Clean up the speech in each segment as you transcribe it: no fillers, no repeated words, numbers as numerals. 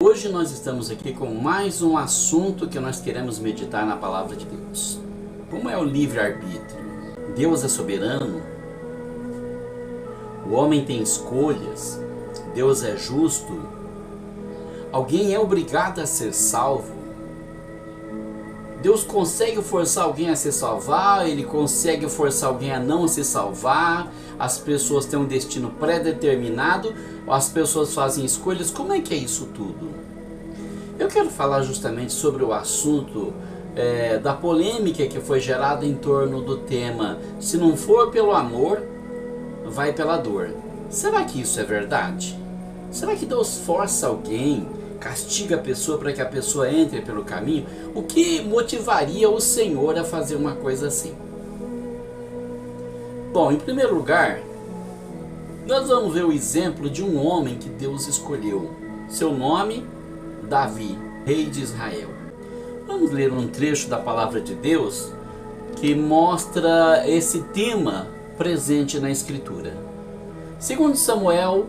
Hoje nós estamos aqui com mais um assunto que nós queremos meditar na palavra de Deus. Como é o livre-arbítrio? Deus é soberano? O homem tem escolhas? Deus é justo? Alguém é obrigado a ser salvo? Deus consegue forçar alguém a se salvar? Ele consegue forçar alguém a não se salvar? As pessoas têm um destino pré-determinado? As pessoas fazem escolhas? Como é que é isso tudo? Eu quero falar justamente sobre o assunto da polêmica que foi gerada em torno do tema: se não for pelo amor, vai pela dor. Será que isso é verdade? Será que Deus força alguém, castiga a pessoa para que a pessoa entre pelo caminho? O que motivaria o Senhor a fazer uma coisa assim? Bom, em primeiro lugar, nós vamos ver o exemplo de um homem que Deus escolheu. Seu nome, Davi, rei de Israel. Vamos ler um trecho da palavra de Deus que mostra esse tema presente na Escritura. Segundo Samuel,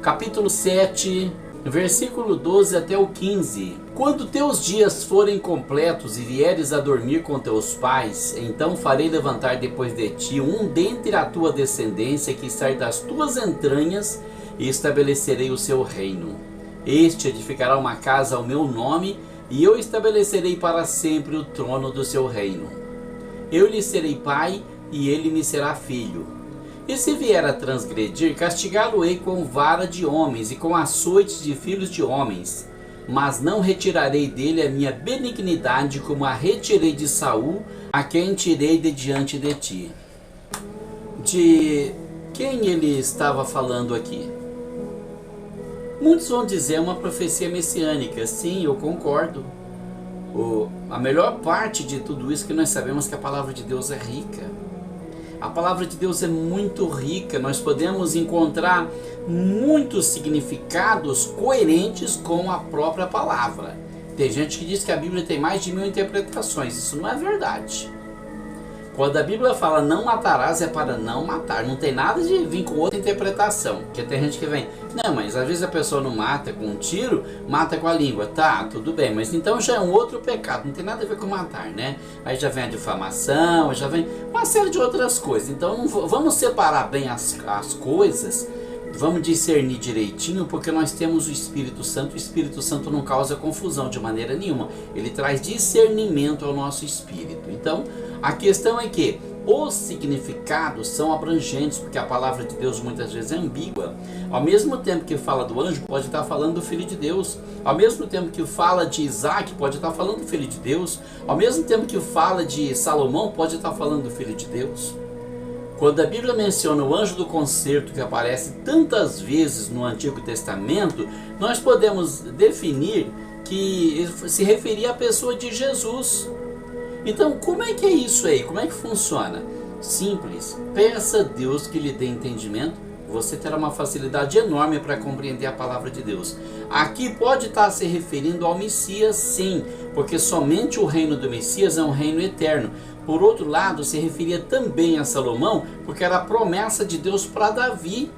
capítulo 7, versículo 12 até o 15. Quando teus dias forem completos e vieres a dormir com teus pais, então farei levantar depois de ti um dentre a tua descendência que sai das tuas entranhas, e estabelecerei o seu reino. Este edificará uma casa ao meu nome, e eu estabelecerei para sempre o trono do seu reino. Eu lhe serei pai, e ele me será filho. E se vier a transgredir, castigá-lo-ei com vara de homens e com açoites de filhos de homens. Mas não retirarei dele a minha benignidade, como a retirei de Saul, a quem tirei de diante de ti. De quem ele estava falando aqui? Muitos vão dizer uma profecia messiânica. Sim, eu concordo. A melhor parte de tudo isso é que nós sabemos que a palavra de Deus é rica. A palavra de Deus é muito rica, nós podemos encontrar muitos significados coerentes com a própria palavra. Tem gente que diz que a Bíblia tem mais de 1000 interpretações, isso não é verdade. Quando a Bíblia fala não matarás, é para não matar, não tem nada de vir com outra interpretação. Porque tem gente que vem, não, mas às vezes a pessoa não mata com um tiro, mata com a língua. Tá, tudo bem, mas então já é um outro pecado, não tem nada a ver com matar, né? Aí já vem a difamação, já vem uma série de outras coisas. Então vamos separar bem as coisas, vamos discernir direitinho, porque nós temos o Espírito Santo não causa confusão de maneira nenhuma, ele traz discernimento ao nosso espírito. Então, a questão é que os significados são abrangentes, porque a palavra de Deus muitas vezes é ambígua. Ao mesmo tempo que fala do anjo, pode estar falando do Filho de Deus. Ao mesmo tempo que fala de Isaac, pode estar falando do Filho de Deus. Ao mesmo tempo que fala de Salomão, pode estar falando do Filho de Deus. Quando a Bíblia menciona o anjo do concerto, que aparece tantas vezes no Antigo Testamento, nós podemos definir que se referia à pessoa de Jesus. Então, como é que é isso aí? Como é que funciona? Simples. Peça a Deus que lhe dê entendimento. Você terá uma facilidade enorme para compreender a palavra de Deus. Aqui pode estar se referindo ao Messias, sim, porque somente o reino do Messias é um reino eterno. Por outro lado, se referia também a Salomão, porque era a promessa de Deus para Davi.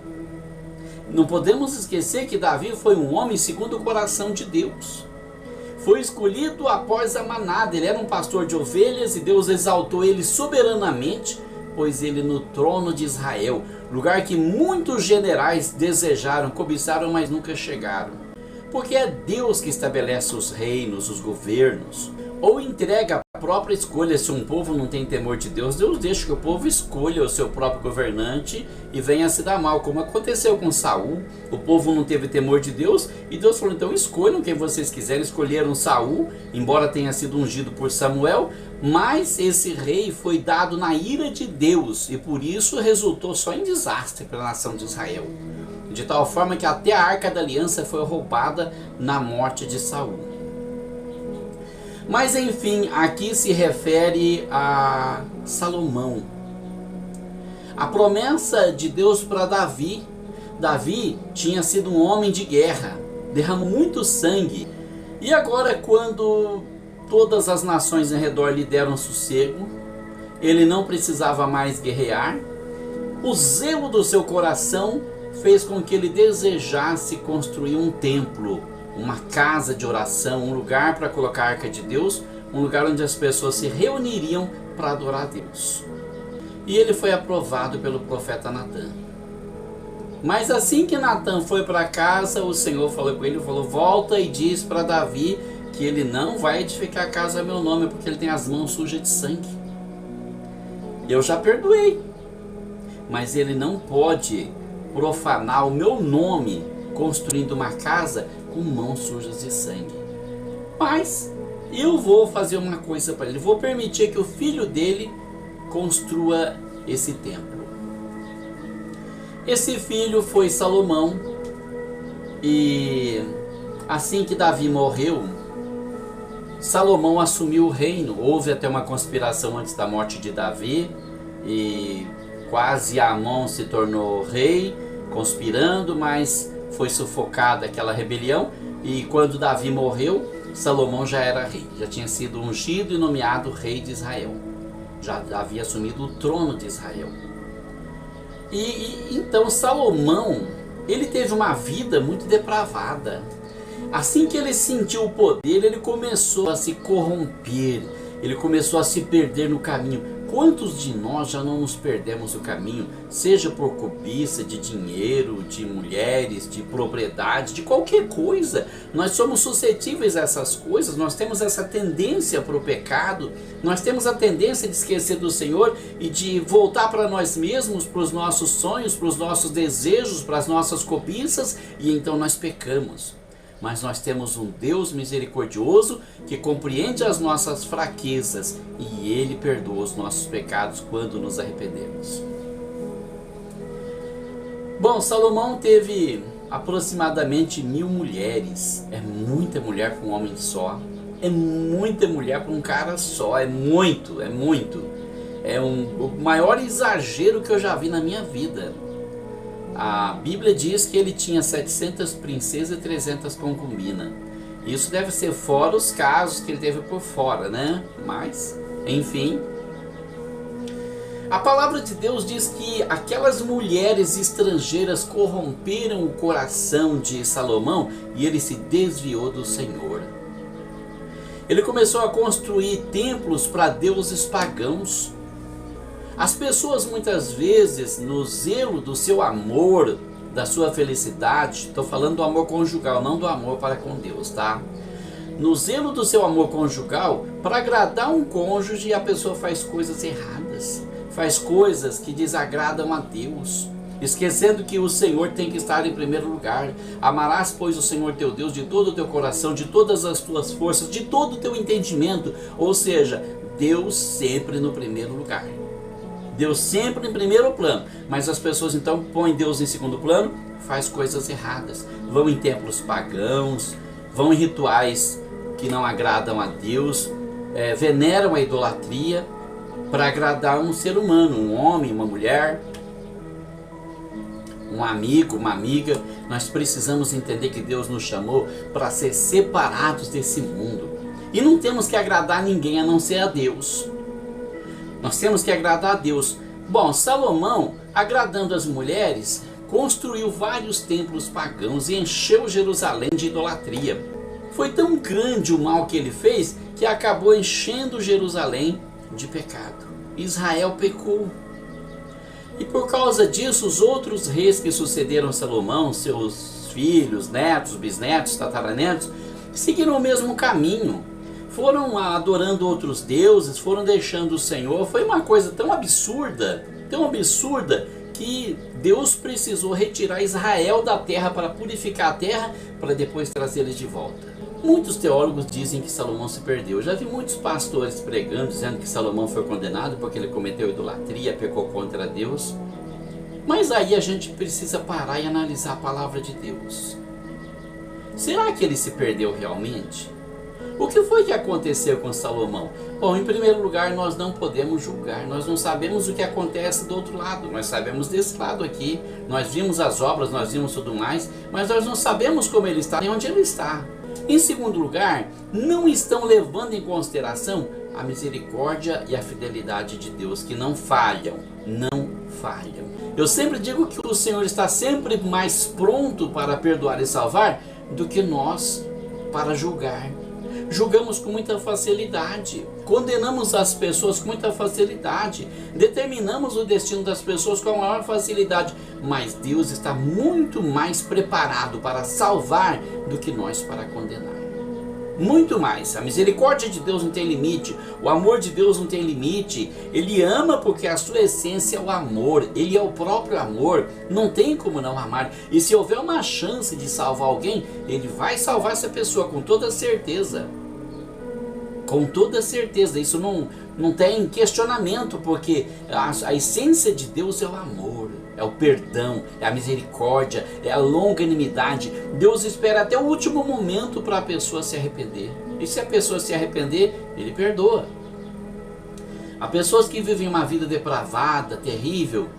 Não podemos esquecer que Davi foi um homem segundo o coração de Deus. Foi escolhido após a manada, ele era um pastor de ovelhas e Deus exaltou ele soberanamente, pôs ele no trono de Israel, lugar que muitos generais desejaram, cobiçaram, mas nunca chegaram. Porque é Deus que estabelece os reinos, os governos, ou entrega a própria escolha. Se um povo não tem temor de Deus, Deus deixa que o povo escolha o seu próprio governante e venha se dar mal, como aconteceu com Saul. O povo não teve temor de Deus e Deus falou, então escolham quem vocês quiserem. Escolheram Saul, embora tenha sido ungido por Samuel, mas esse rei foi dado na ira de Deus e por isso resultou só em desastre para a nação de Israel, de tal forma que até a Arca da Aliança foi roubada na morte de Saul. Mas enfim, aqui se refere a Salomão. A promessa de Deus para Davi. Davi tinha sido um homem de guerra, derramou muito sangue. E agora, quando todas as nações em redor lhe deram sossego, ele não precisava mais guerrear, o zelo do seu coração fez com que ele desejasse construir um templo uma casa de oração, um lugar para colocar a arca de Deus, um lugar onde as pessoas se reuniriam para adorar a Deus. E ele foi aprovado pelo profeta Natã. Mas assim que Natã foi para casa, o Senhor falou com ele, falou: volta e diz para Davi que ele não vai edificar a casa a meu nome, porque ele tem as mãos sujas de sangue. Eu já perdoei, mas ele não pode profanar o meu nome construindo uma casa com mãos sujas de sangue. Mas eu vou fazer uma coisa para ele, vou permitir que o filho dele construa esse templo. Esse filho foi Salomão, e assim que Davi morreu, Salomão assumiu o reino. Houve até uma conspiração antes da morte de Davi, e quase Amon se tornou rei, conspirando, mas foi sufocada aquela rebelião, e quando Davi morreu, Salomão já era rei, já tinha sido ungido e nomeado rei de Israel, já havia assumido o trono de Israel. E então Salomão, ele teve uma vida muito depravada. Assim que ele sentiu o poder, ele começou a se corromper, ele começou a se perder no caminho. Quantos de nós já não nos perdemos o caminho, seja por cobiça de dinheiro, de mulheres, de propriedade, de qualquer coisa? Nós somos suscetíveis a essas coisas, nós temos essa tendência para o pecado, nós temos a tendência de esquecer do Senhor e de voltar para nós mesmos, para os nossos sonhos, para os nossos desejos, para as nossas cobiças, e então nós pecamos. Mas nós temos um Deus misericordioso que compreende as nossas fraquezas, e Ele perdoa os nossos pecados quando nos arrependemos. Bom, Salomão teve aproximadamente 1000 mulheres. É muita mulher para um homem só. É muita mulher para um cara só. É muito. É o maior exagero que eu já vi na minha vida. A Bíblia diz que ele tinha 700 princesas e 300 concubinas. Isso deve ser fora os casos que ele teve por fora, né? Mas, enfim. A palavra de Deus diz que aquelas mulheres estrangeiras corromperam o coração de Salomão e ele se desviou do Senhor. Ele começou a construir templos para deuses pagãos. As pessoas muitas vezes, no zelo do seu amor, da sua felicidade, estou falando do amor conjugal, não do amor para com Deus, tá? No zelo do seu amor conjugal, para agradar um cônjuge, a pessoa faz coisas erradas, faz coisas que desagradam a Deus, esquecendo que o Senhor tem que estar em primeiro lugar. Amarás, pois, o Senhor teu Deus de todo o teu coração, de todas as tuas forças, de todo o teu entendimento, ou seja, Deus sempre no primeiro lugar. Deus sempre em primeiro plano, mas as pessoas então põem Deus em segundo plano, faz coisas erradas, vão em templos pagãos, vão em rituais que não agradam a Deus, veneram a idolatria para agradar um ser humano, um homem, uma mulher, um amigo, uma amiga. Nós precisamos entender que Deus nos chamou para ser separados desse mundo, e não temos que agradar ninguém a não ser a Deus. Nós temos que agradar a Deus. Bom, Salomão, agradando as mulheres, construiu vários templos pagãos e encheu Jerusalém de idolatria. Foi tão grande o mal que ele fez que acabou enchendo Jerusalém de pecado. Israel pecou. E por causa disso, os outros reis que sucederam Salomão, seus filhos, netos, bisnetos, tataranetos, seguiram o mesmo caminho. Foram adorando outros deuses, foram deixando o Senhor. Foi uma coisa tão absurda, que Deus precisou retirar Israel da terra para purificar a terra, para depois trazê-los de volta. Muitos teólogos dizem que Salomão se perdeu. Eu já vi muitos pastores pregando, dizendo que Salomão foi condenado porque ele cometeu idolatria, pecou contra Deus. Mas aí a gente precisa parar e analisar a palavra de Deus. Será que ele se perdeu realmente? O que foi que aconteceu com Salomão? Bom, em primeiro lugar, nós não podemos julgar, nós não sabemos o que acontece do outro lado, nós sabemos desse lado aqui, nós vimos as obras, nós vimos tudo mais, mas nós não sabemos como ele está, nem onde ele está. Em segundo lugar, não estão levando em consideração a misericórdia e a fidelidade de Deus, que não falham, não falham. Eu sempre digo que o Senhor está sempre mais pronto para perdoar e salvar do que nós para julgar. Julgamos com muita facilidade, condenamos as pessoas com muita facilidade, determinamos o destino das pessoas com a maior facilidade, mas Deus está muito mais preparado para salvar do que nós para condenar. Muito mais. A misericórdia de Deus não tem limite, o amor de Deus não tem limite. Ele ama porque a sua essência é o amor, Ele é o próprio amor, não tem como não amar. E se houver uma chance de salvar alguém, Ele vai salvar essa pessoa com toda certeza. Com toda certeza, isso não tem questionamento, porque a essência de Deus é o amor, é o perdão, é a misericórdia, é a longanimidade. Deus espera até o último momento para a pessoa se arrepender. E se a pessoa se arrepender, Ele perdoa. Há pessoas que vivem uma vida depravada, terrível,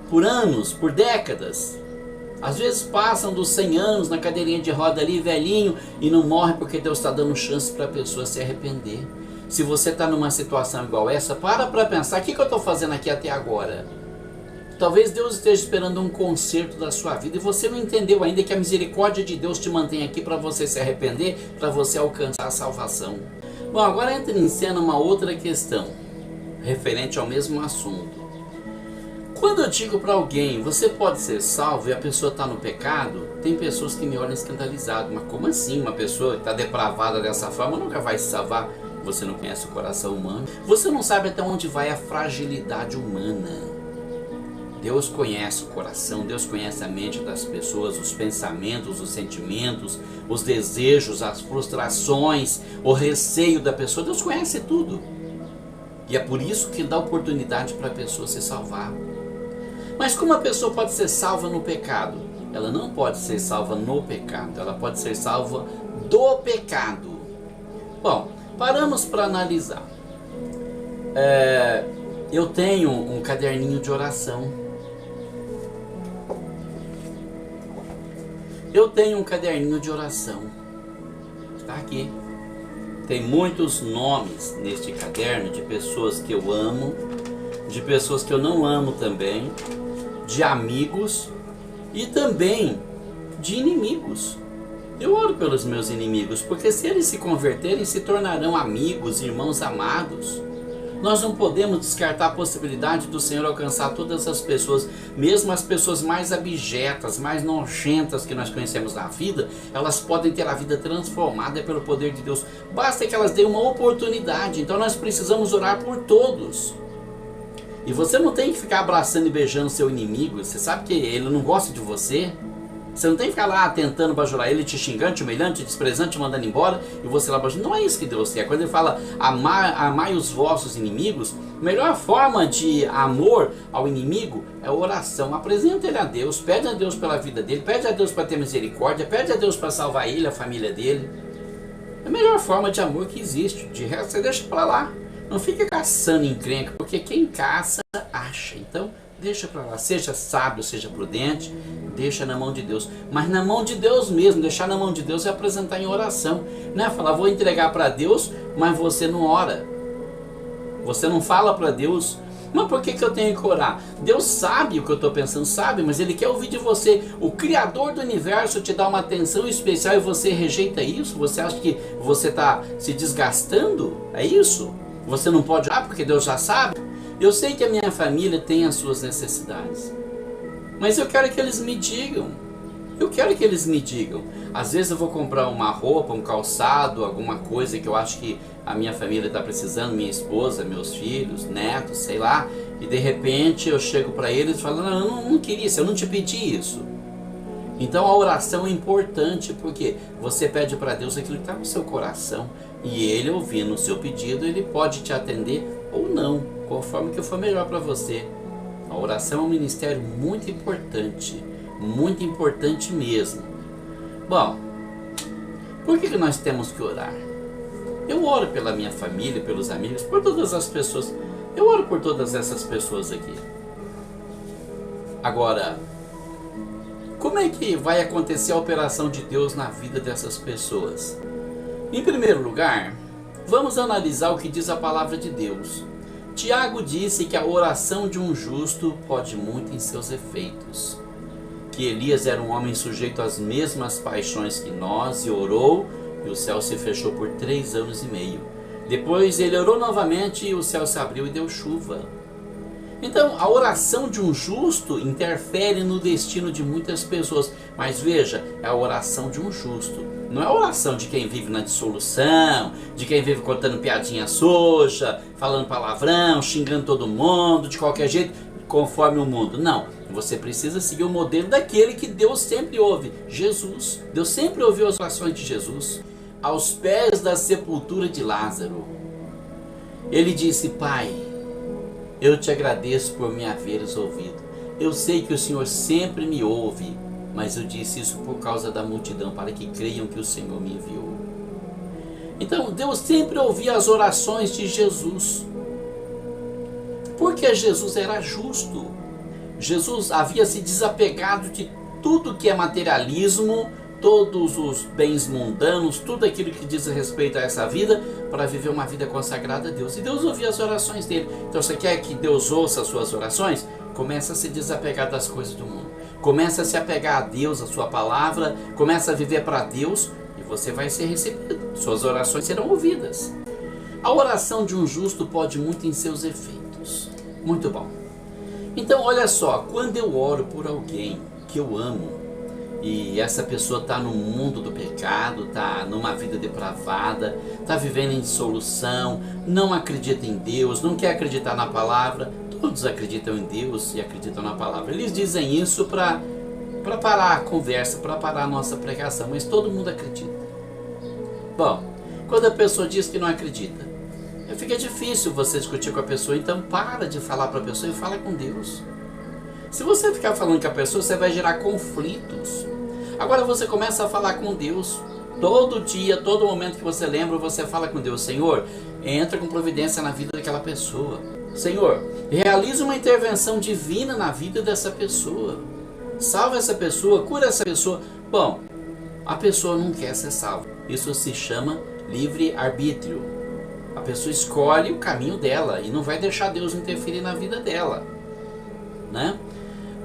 por anos, por décadas. Às vezes passam dos 100 anos na cadeirinha de roda ali, velhinho, e não morre porque Deus está dando chance para a pessoa se arrepender. Se você está numa situação igual essa, para pensar, o que eu estou fazendo aqui até agora? Talvez Deus esteja esperando um conserto da sua vida e você não entendeu ainda que a misericórdia de Deus te mantém aqui para você se arrepender, para você alcançar a salvação. Bom, agora entra em cena uma outra questão, referente ao mesmo assunto. Quando eu digo para alguém, você pode ser salvo e a pessoa está no pecado, tem pessoas que me olham escandalizado. Mas como assim? Uma pessoa que está depravada dessa forma nunca vai se salvar? Você não conhece o coração humano? Você não sabe até onde vai a fragilidade humana. Deus conhece o coração, Deus conhece a mente das pessoas, os pensamentos, os sentimentos, os desejos, as frustrações, o receio da pessoa. Deus conhece tudo. E é por isso que dá oportunidade para a pessoa se salvar. Mas como a pessoa pode ser salva no pecado? Ela não pode ser salva no pecado, ela pode ser salva do pecado. Bom, paramos para analisar. Eu tenho um caderninho de oração. Está aqui. Tem muitos nomes neste caderno de pessoas que eu amo, de pessoas que eu não amo também, de amigos e também de inimigos. Eu oro pelos meus inimigos, porque se eles se converterem, se tornarão amigos, irmãos amados. Nós não podemos descartar a possibilidade do Senhor alcançar todas as pessoas, mesmo as pessoas mais abjetas, mais nojentas que nós conhecemos na vida, elas podem ter a vida transformada pelo poder de Deus. Basta que elas deem uma oportunidade. Então nós precisamos orar por todos. E você não tem que ficar abraçando e beijando seu inimigo. Você sabe que ele não gosta de você. Você não tem que ficar lá tentando bajular ele, te xingando, te humilhando, te desprezando, te mandando embora, e você lá bajulando. Não é isso que Deus quer. Quando Ele fala amai os vossos inimigos, a melhor forma de amor ao inimigo é a oração. Apresenta ele a Deus, pede a Deus pela vida dele, pede a Deus para ter misericórdia, pede a Deus para salvar ele, a família dele. É a melhor forma de amor que existe. De resto, você deixa para lá. Não fica caçando encrenca, porque quem caça, acha. Então, deixa para lá. Seja sábio, seja prudente, deixa na mão de Deus. Mas na mão de Deus mesmo. Deixar na mão de Deus é apresentar em oração. Não é falar, vou entregar para Deus, mas você não ora. Você não fala para Deus. Mas por que eu tenho que orar? Deus sabe o que eu estou pensando, sabe, mas Ele quer ouvir de você. O Criador do universo te dá uma atenção especial e você rejeita isso? Você acha que você está se desgastando? É isso? Você não pode orar porque Deus já sabe? Eu sei que a minha família tem as suas necessidades, mas eu quero que eles me digam. Às vezes eu vou comprar uma roupa, um calçado, alguma coisa que eu acho que a minha família está precisando, minha esposa, meus filhos, netos, sei lá, e de repente eu chego para eles e falo, não, eu não queria isso, eu não te pedi isso. Então a oração é importante porque você pede para Deus aquilo que está no seu coração e Ele, ouvindo o seu pedido, Ele pode te atender ou não, conforme que for melhor para você. A oração é um ministério muito importante mesmo. Bom, por que nós temos que orar? Eu oro pela minha família, pelos amigos, por todas as pessoas. Eu oro por todas essas pessoas aqui. Agora, como é que vai acontecer a operação de Deus na vida dessas pessoas? Em primeiro lugar, vamos analisar o que diz a palavra de Deus. Tiago disse que a oração de um justo pode muito em seus efeitos. Que Elias era um homem sujeito às mesmas paixões que nós e orou E o céu se fechou por 3 anos e meio. Depois ele orou novamente e o céu se abriu e deu chuva. Então a oração de um justo interfere no destino de muitas pessoas. Mas veja, é a oração de um justo. Não é a oração de quem vive na dissolução, de quem vive contando piadinha suja, falando palavrão, xingando todo mundo, de qualquer jeito, conforme o mundo. Não, você precisa seguir o modelo daquele que Deus sempre ouve, Jesus. Deus sempre ouviu as orações de Jesus. Aos pés da sepultura de Lázaro, ele disse: Pai, eu te agradeço por me haveres ouvido. Eu sei que o Senhor sempre me ouve, mas eu disse isso por causa da multidão, para que creiam que o Senhor me enviou. Então Deus sempre ouvia as orações de Jesus, porque Jesus era justo. Jesus havia se desapegado de tudo que é materialismo, todos os bens mundanos, tudo aquilo que diz respeito a essa vida, para viver uma vida consagrada a Deus. E Deus ouvia as orações dele. Então você quer que Deus ouça as suas orações? Começa a se desapegar das coisas do mundo. Começa a se apegar a Deus, a sua palavra. Começa a viver para Deus e você vai ser recebido. Suas orações serão ouvidas. A oração de um justo pode muito em seus efeitos. Muito bom. Então olha só, quando eu oro por alguém que eu amo, e essa pessoa está no mundo do pecado, está numa vida depravada, está vivendo em dissolução, não acredita em Deus, não quer acreditar na palavra. Todos acreditam em Deus e acreditam na palavra. Eles dizem isso para parar a conversa, para parar a nossa pregação, mas todo mundo acredita. Bom, quando a pessoa diz que não acredita, fica difícil você discutir com a pessoa, então para de falar para a pessoa e fala com Deus. Se você ficar falando com a pessoa, você vai gerar conflitos. Agora você começa a falar com Deus. Todo dia, todo momento que você lembra, você fala com Deus. Senhor, entra com providência na vida daquela pessoa. Senhor, realiza uma intervenção divina na vida dessa pessoa. Salva essa pessoa, cura essa pessoa. Bom, a pessoa não quer ser salva. Isso se chama livre-arbítrio. A pessoa escolhe o caminho dela e não vai deixar Deus interferir na vida dela, né?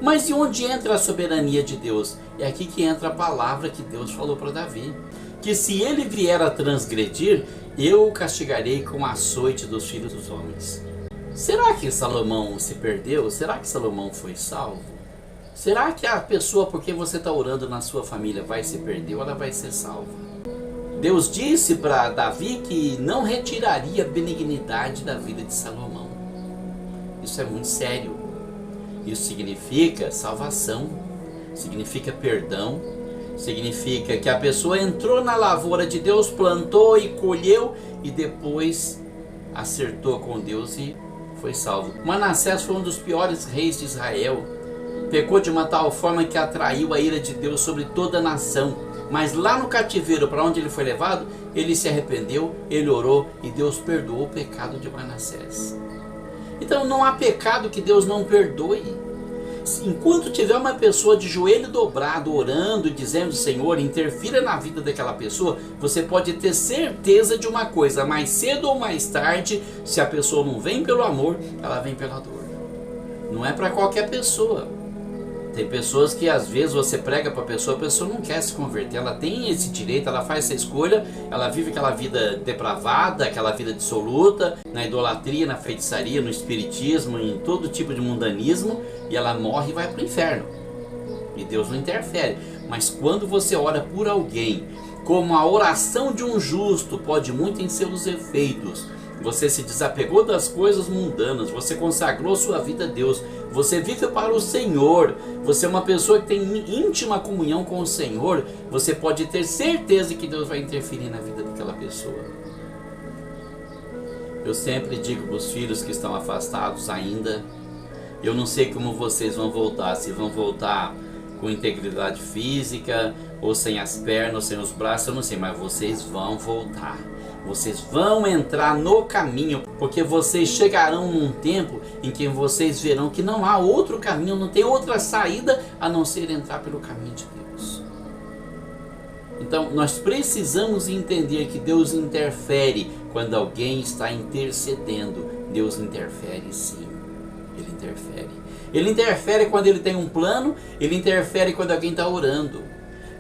Mas e onde entra a soberania de Deus? É aqui que entra a palavra que Deus falou para Davi, que se ele vier a transgredir, eu o castigarei com a açoite dos filhos dos homens. Será que Salomão se perdeu? Será que Salomão foi salvo? Será que a pessoa, porque você está orando na sua família, vai se perder ou ela vai ser salva? Deus disse para Davi que não retiraria a benignidade da vida de Salomão. Isso é muito sério. Isso significa salvação, significa perdão, significa que a pessoa entrou na lavoura de Deus, plantou e colheu e depois acertou com Deus e foi salvo. Manassés foi um dos piores reis de Israel. Pecou de uma tal forma que atraiu a ira de Deus sobre toda a nação. Mas lá no cativeiro, para onde ele foi levado, ele se arrependeu, ele orou e Deus perdoou o pecado de Manassés. Então não há pecado que Deus não perdoe. Enquanto tiver uma pessoa de joelho dobrado, orando e dizendo: Senhor, interfira na vida daquela pessoa, você pode ter certeza de uma coisa: mais cedo ou mais tarde, se a pessoa não vem pelo amor, ela vem pela dor. Não é para qualquer pessoa. Tem pessoas que às vezes você prega para a pessoa não quer se converter, ela tem esse direito, ela faz essa escolha, ela vive aquela vida depravada, aquela vida dissoluta, na idolatria, na feitiçaria, no espiritismo, em todo tipo de mundanismo, e ela morre e vai para o inferno. E Deus não interfere. Mas quando você ora por alguém, como a oração de um justo pode muito em seus efeitos, você se desapegou das coisas mundanas, você consagrou sua vida a Deus, você vive para o Senhor, você é uma pessoa que tem íntima comunhão com o Senhor, você pode ter certeza que Deus vai interferir na vida daquela pessoa. Eu sempre digo para os filhos que estão afastados ainda, eu não sei como vocês vão voltar, se vão voltar com integridade física, ou sem as pernas, ou sem os braços, eu não sei, mas vocês vão voltar. Vocês vão entrar no caminho, porque vocês chegarão num tempo em que vocês verão que não há outro caminho, não tem outra saída a não ser entrar pelo caminho de Deus. Então nós precisamos entender que Deus interfere quando alguém está intercedendo. Deus interfere sim, Ele interfere. Ele interfere quando Ele tem um plano, Ele interfere quando alguém está orando.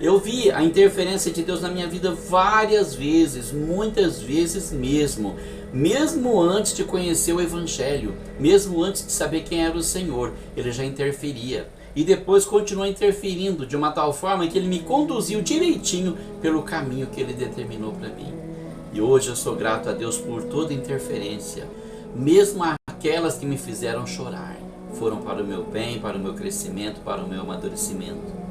Eu vi a interferência de Deus na minha vida várias vezes, muitas vezes mesmo. Mesmo antes de conhecer o Evangelho, mesmo antes de saber quem era o Senhor, Ele já interferia. E depois continuou interferindo de uma tal forma que Ele me conduziu direitinho pelo caminho que Ele determinou para mim. E hoje eu sou grato a Deus por toda interferência, mesmo aquelas que me fizeram chorar. Foram para o meu bem, para o meu crescimento, para o meu amadurecimento.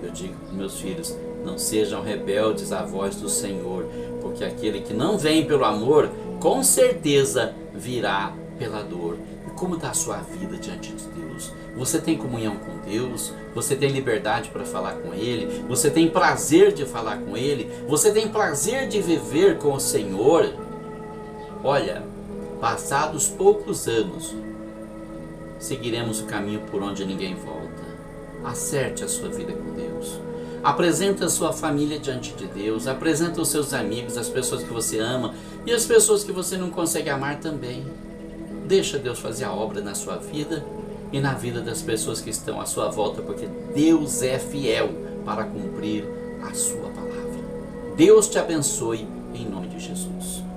Eu digo para meus filhos, não sejam rebeldes à voz do Senhor, porque aquele que não vem pelo amor, com certeza virá pela dor. E como está a sua vida diante de Deus? Você tem comunhão com Deus? Você tem liberdade para falar com Ele? Você tem prazer de falar com Ele? Você tem prazer de viver com o Senhor? Olha, passados poucos anos, seguiremos o caminho por onde ninguém volta. Acerte a sua vida com Deus. Apresenta a sua família diante de Deus. Apresenta os seus amigos, as pessoas que você ama e as pessoas que você não consegue amar também. Deixa Deus fazer a obra na sua vida e na vida das pessoas que estão à sua volta, porque Deus é fiel para cumprir a sua palavra. Deus te abençoe em nome de Jesus.